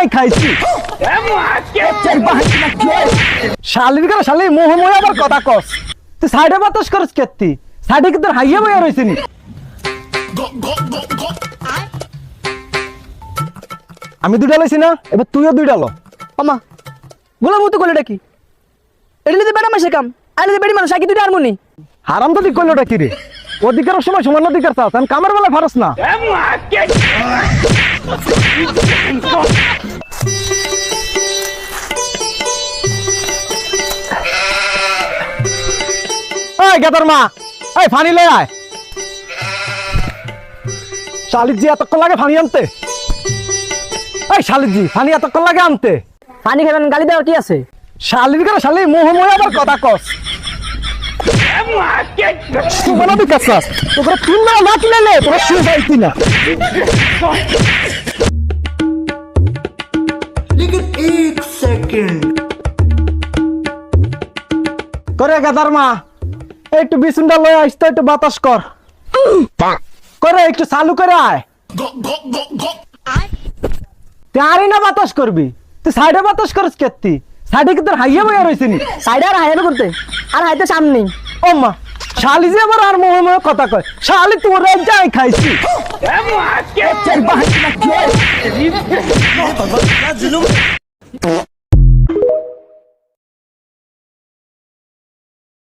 যাই খাইছি শালির করে শালি মোহ মোহ আবার কথা কস তুই সাইডে বাতাস করস কেতি সাইডে কি তোর হাইয়া বইয়া রইছে নি আমি দুইটা লইছি না এবার তুইও দুইটা লো আমা গোলাম মতো কইলে ডাকি এটা নিতে বেড়া মাসে কাম আইলে বেড়ি মানুষ আগে দুইটা হারমোনি হারাম তো দিক কইলোটা কি রে অধিকারের সময় সমান অধিকার চাস আমি কামের বেলা ফারস না এই গেদার মা এই ফানি লই আয় শালিক জি এতক্ষণ লাগে ফানি আনতে এই শালিক জি ফানি এতক্ষণ লাগে আনতে পানি খাবেন গালি দেওয়ার কি আছে শালির করে শালি মোহ মোহ আবার কথা কস তুই বানাবি কাছাস তোরা তিন না কিনে নে তোরা শুয়ে যাইতি না लेकिन एक सेकंड করে গেদার মা একটু বিছুনটা লয়ে আইস তো একটু বাতাস কর করে একটু চালু করে আয় তুই আরই না বাতাস করবি তুই সাইডে বাতাস করিস কেতি সাইডে কি তোর হাইয়া বইয়া রইছে নি সাইডে আর হাইয়ানো করতে আর হাইতে সামনে ও মা শালি যে আবার আর মোহ মোহ কথা কয় শালি তোর যাই খাইছি